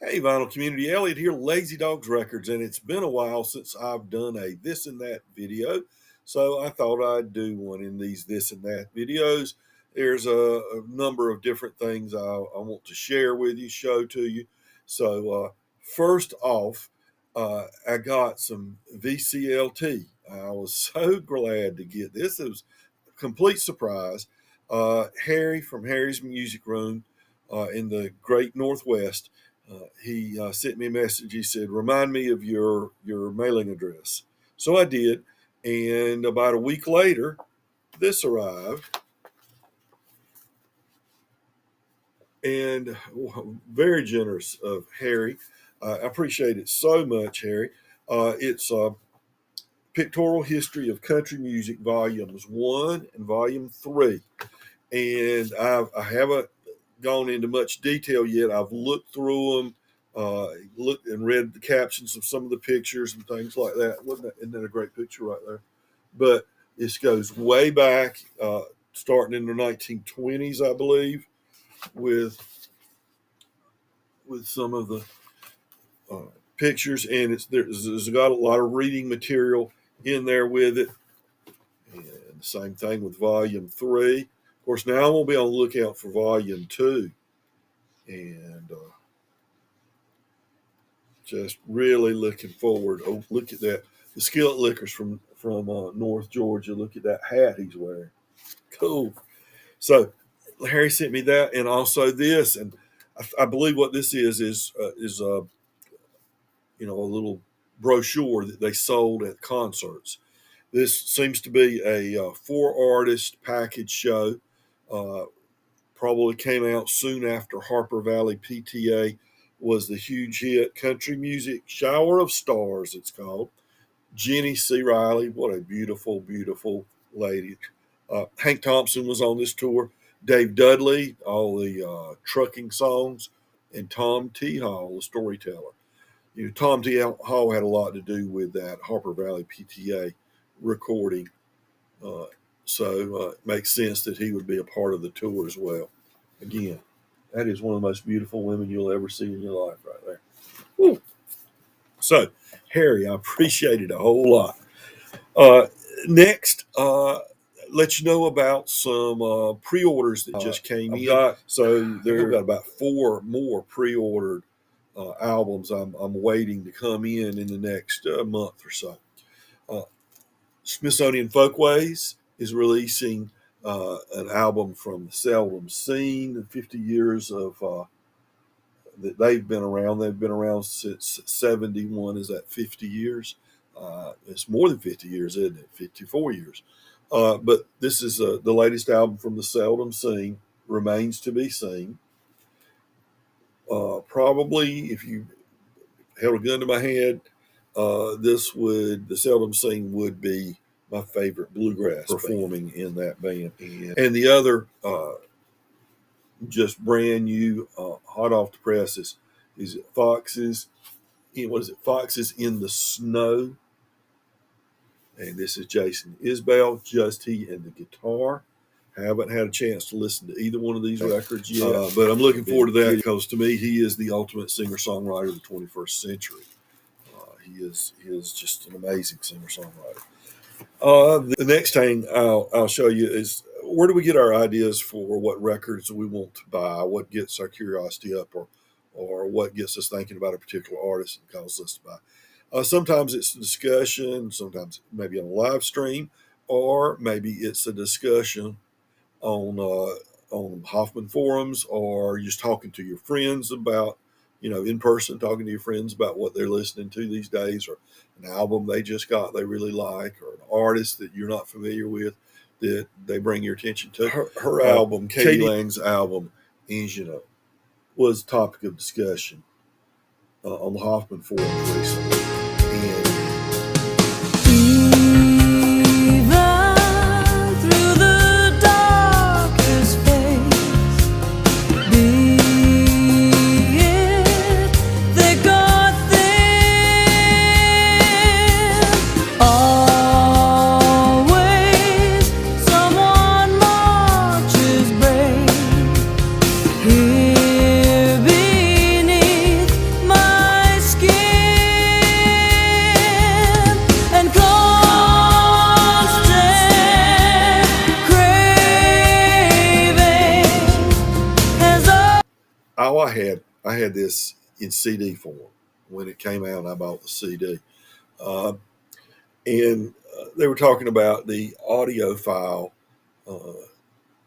Hey, vinyl community, Elliot here, Lazy Dogs Records, and it's been a while since I've done a this and that video, so I thought I'd do one in these this and that videos. There's a number of different things I want to share with you, show to you. So first off, I got some VCLT. I was so glad to get this. It was a complete surprise. Harry from Harry's Music Room in the Great Northwest, he sent me a message. He said, "Remind me of your mailing address." So I did, and about a week later, this arrived, and very generous of Harry. I appreciate it so much, Harry. It's Pictorial History of Country Music, Volumes 1 and Volume 3. And I haven't gone into much detail yet. I've looked through them, looked and read the captions of some of the pictures and things like that. Isn't that a great picture right there? But this goes way back, starting in the 1920s, I believe, with some of the pictures, and there's got a lot of reading material in there with it. And the same thing with Volume 3. Of course, now I'm going to be on the lookout for Volume 2. And just really looking forward. Oh, look at that. The Skillet Lickers from North Georgia. Look at that hat he's wearing. Cool. So Harry sent me that, and also this. And I believe what this is a little brochure that they sold at concerts. This seems to be a 4-artist package show. Probably came out soon after Harper Valley PTA was the huge hit. Country Music Shower of Stars, it's called. Jenny C. Riley, what a beautiful, beautiful lady. Hank Thompson was on this tour. Dave Dudley, all the trucking songs, and Tom T. Hall, the storyteller. Tom T. Hall had a lot to do with that Harper Valley PTA recording. So it makes sense that he would be a part of the tour as well. Again, that is one of the most beautiful women you'll ever see in your life right there. Woo. So, Harry, I appreciate it a whole lot. Next, let you know about some pre-orders that just came in. So there got about 4 more pre-ordered albums I'm waiting to come in the next month or so. Smithsonian Folkways is releasing an album from the Seldom Scene, 50 years of that they've been around. They've been around since 71. Is that 50 years? It's more than 50 years, isn't it? 54 years. But this is the latest album from the Seldom Scene, Remains to be Seen. Probably, if you held a gun to my head, the Seldom Scene would be my favorite bluegrass performing in that band. And the other just brand new, hot off the presses, is Foxes. What is it? Foxes in the Snow. And this is Jason Isbell, just he and the guitar. Haven't had a chance to listen to either one of these records yet, but I'm looking forward to that because to me, he is the ultimate singer-songwriter of the 21st century. He is just an amazing singer-songwriter. The next thing I'll show you is where do we get our ideas for what records we want to buy, what gets our curiosity up, or what gets us thinking about a particular artist and causes us to buy. Sometimes it's a discussion, sometimes maybe on a live stream, or maybe it's a discussion on Hoffman forums, or just talking to your friends about, in person, talking to your friends about what they're listening to these days, or an album they just got they really like, or an artist that you're not familiar with that they bring your attention to. Her album, Katie Lang's album, Ingeno, was topic of discussion on the Hoffman forums recently. And all I had this in CD form when it came out. And I bought the CD, and they were talking about the audiophile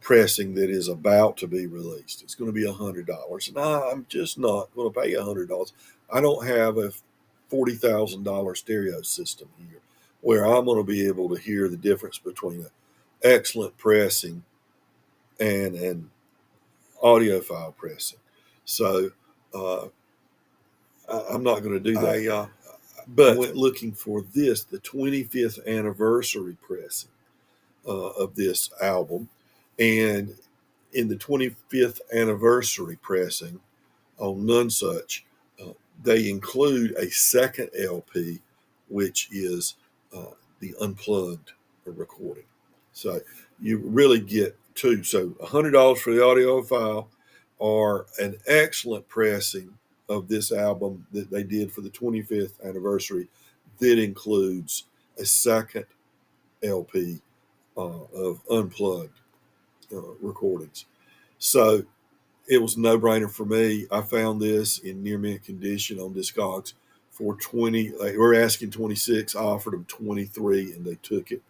pressing that is about to be released. It's going to be $100, and I'm just not going to pay $100. I don't have a $40,000 stereo system here where I'm going to be able to hear the difference between an excellent pressing and an audiophile pressing. So I'm not going to do that. But I went looking for this, the 25th anniversary pressing of this album. And in the 25th anniversary pressing on None Such, they include a second LP, which is the unplugged recording. So you really get two. So $100 for the audiophile, or an excellent pressing of this album that they did for the 25th anniversary that includes a second LP of unplugged recordings. So it was a no-brainer for me. I found this in near mint condition on Discogs for 20. They were asking 26. I offered them 23, and they took it.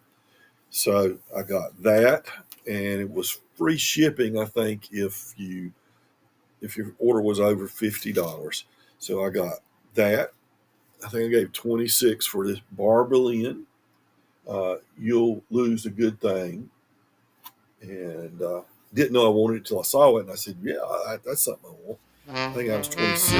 So I got that, and it was free shipping, I think, if your order was over $50. So I got that. I think I gave 26 for this Barbelin. You'll lose a good thing. And didn't know I wanted it till I saw it, and I said, yeah, that's something I want. I think I was 26.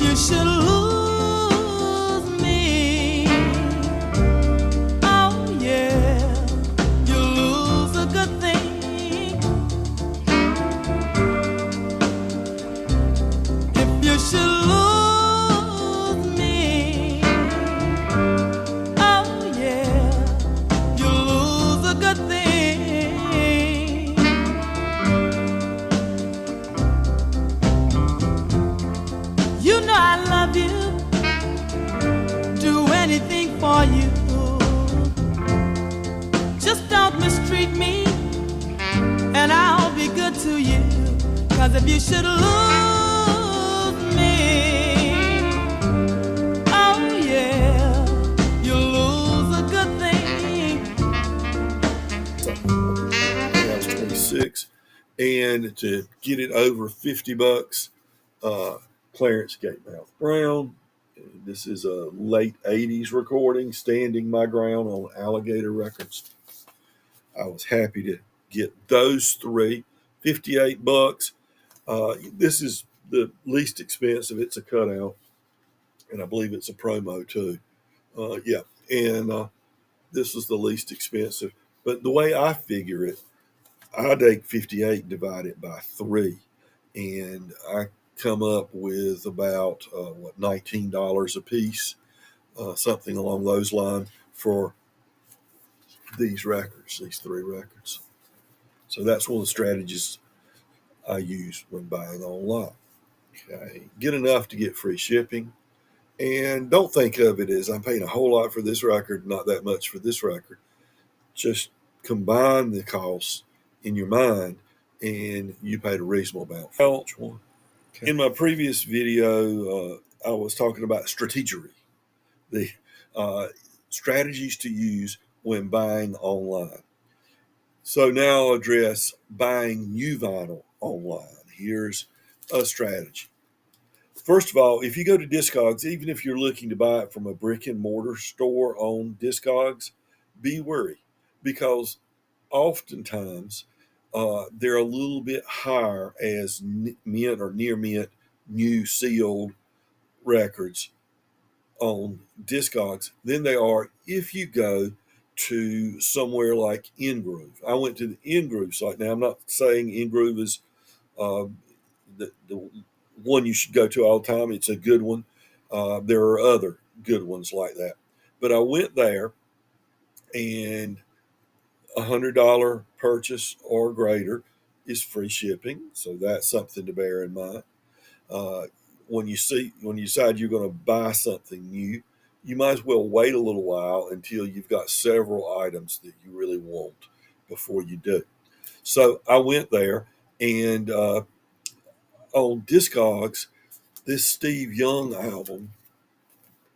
You should lose me. Oh yeah, you lose a good thing. If you should lose me, oh yeah, you lose a good thing. You know I love you, do anything for you. Just don't mistreat me, and I'll be good to you. 'Cause if you should lose me, oh yeah, you'll lose a good thing. I was 26, and to get it over $50, Clarence Gatemouth Brown. This is a late 80s recording, Standing My Ground on Alligator Records. I was happy to get those three. $58. This is the least expensive. It's a cutout, and I believe it's a promo too. Yeah, and this was the least expensive. But the way I figure it, I take 58, divide it by 3, and I come up with about $19 a piece, something along those lines for these records, these 3 records. So that's one of the strategies I use when buying online. Okay, get enough to get free shipping, and don't think of it as I'm paying a whole lot for this record, not that much for this record. Just combine the costs in your mind, and you paid a reasonable amount. Okay. In my previous video, I was talking about strategery, the strategies to use when buying online. So now I'll address buying new vinyl online. Here's a strategy. First of all, if you go to Discogs, even if you're looking to buy it from a brick and mortar store on Discogs, be wary, because oftentimes they're a little bit higher as mint or near mint new sealed records on Discogs than they are if you go to somewhere like InGroove. I went to the InGroove site. Now, I'm not saying InGroove is the one you should go to all the time. It's a good one. There are other good ones like that. But I went there, and $100 purchase or greater is free shipping. So that's something to bear in mind. when you decide you're going to buy something new, you might as well wait a little while until you've got several items that you really want before you do. So I went there, and on Discogs, this Steve Young album,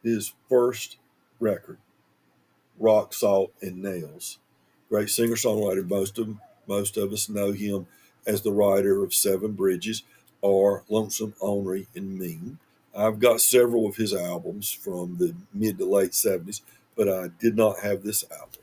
his first record, Rock, Salt, and Nails. Great singer songwriter. Most of us know him as the writer of Seven Bridges or Lonesome, Ornery, and Mean. I've got several of his albums from the mid to late 70s, but I did not have this album.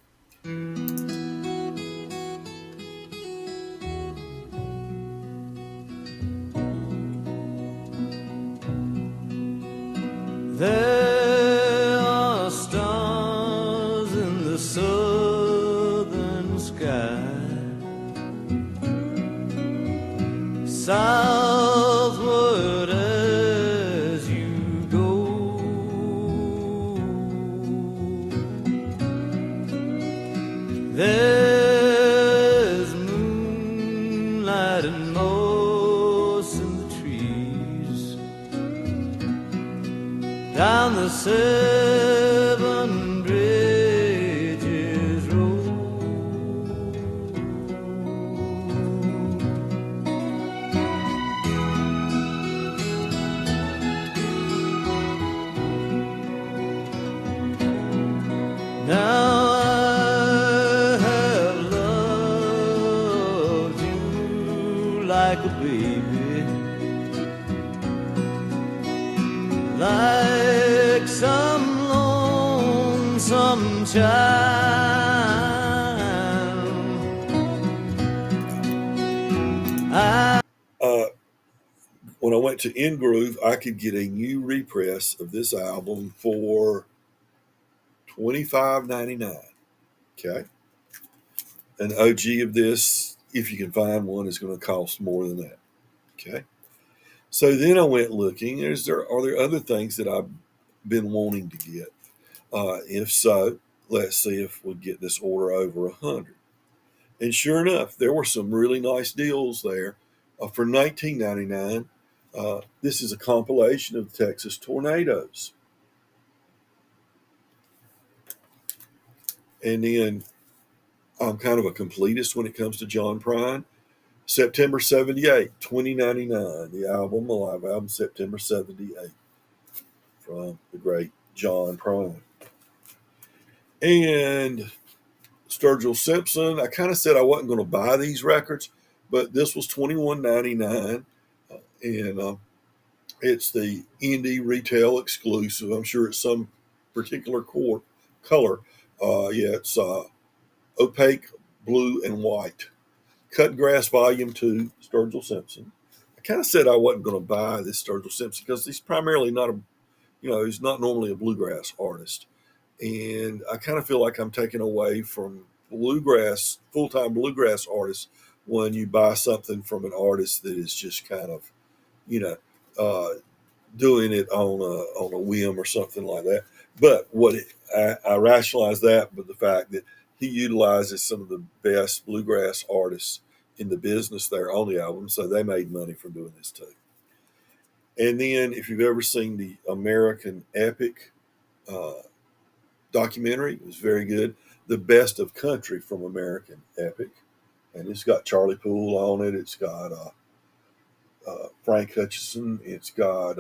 There are stars in the southern sky, southward as you go. There's moonlight and moss in the trees down the Seven Bridges Road. Now I have loved you like a baby, like some lonesome child. When I went to InGroove, I could get a new repress of this album for $25.99. Okay. An OG of this, if you can find one, is going to cost more than that. Okay. So then I went looking. Are there other things that I've been wanting to get? If so, let's see if we get this order over 100. And sure enough, there were some really nice deals there for $19.99. This is a compilation of Texas tornadoes. And then I'm kind of a completist when it comes to John Prine. September 78, $20.99. The album, the live album, September 78, from the great John Prine. And Sturgill Simpson, I kind of said I wasn't going to buy these records, but this was $21.99. And it's the indie retail exclusive. I'm sure it's some particular color. It's opaque blue and white. Cut Grass Volume 2, Sturgill Simpson. I kind of said I wasn't going to buy this Sturgill Simpson because he's primarily he's not normally a bluegrass artist. And I kind of feel like I'm taking away from full-time bluegrass artists when you buy something from an artist that is just kind of, doing it on a whim or something like that. But I rationalize that with the fact that he utilizes some of the best bluegrass artists in the business there on the album, so they made money from doing this too. And then, if you've ever seen the American Epic documentary, it was very good. The Best of Country from American Epic, and it's got Charlie Poole on it. It's got Frank Hutchison. It's got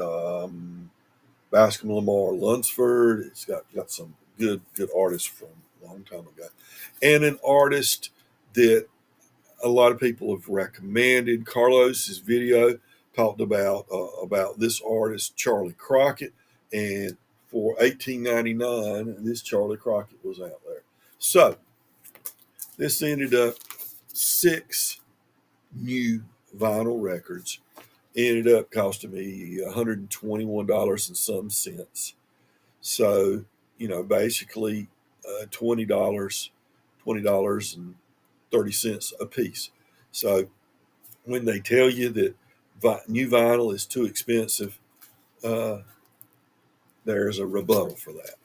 Bascom Lamar Lunsford. It's got some good artists from a long time ago, and an artist that a lot of people have recommended. Carlos's video talked about this artist, Charlie Crockett, and for $18.99, this Charlie Crockett was out there. So this ended up 6 new vinyl records. Ended up costing me $121 and some cents. So, basically $20.30 a piece. So when they tell you that new vinyl is too expensive, there's a rebuttal for that.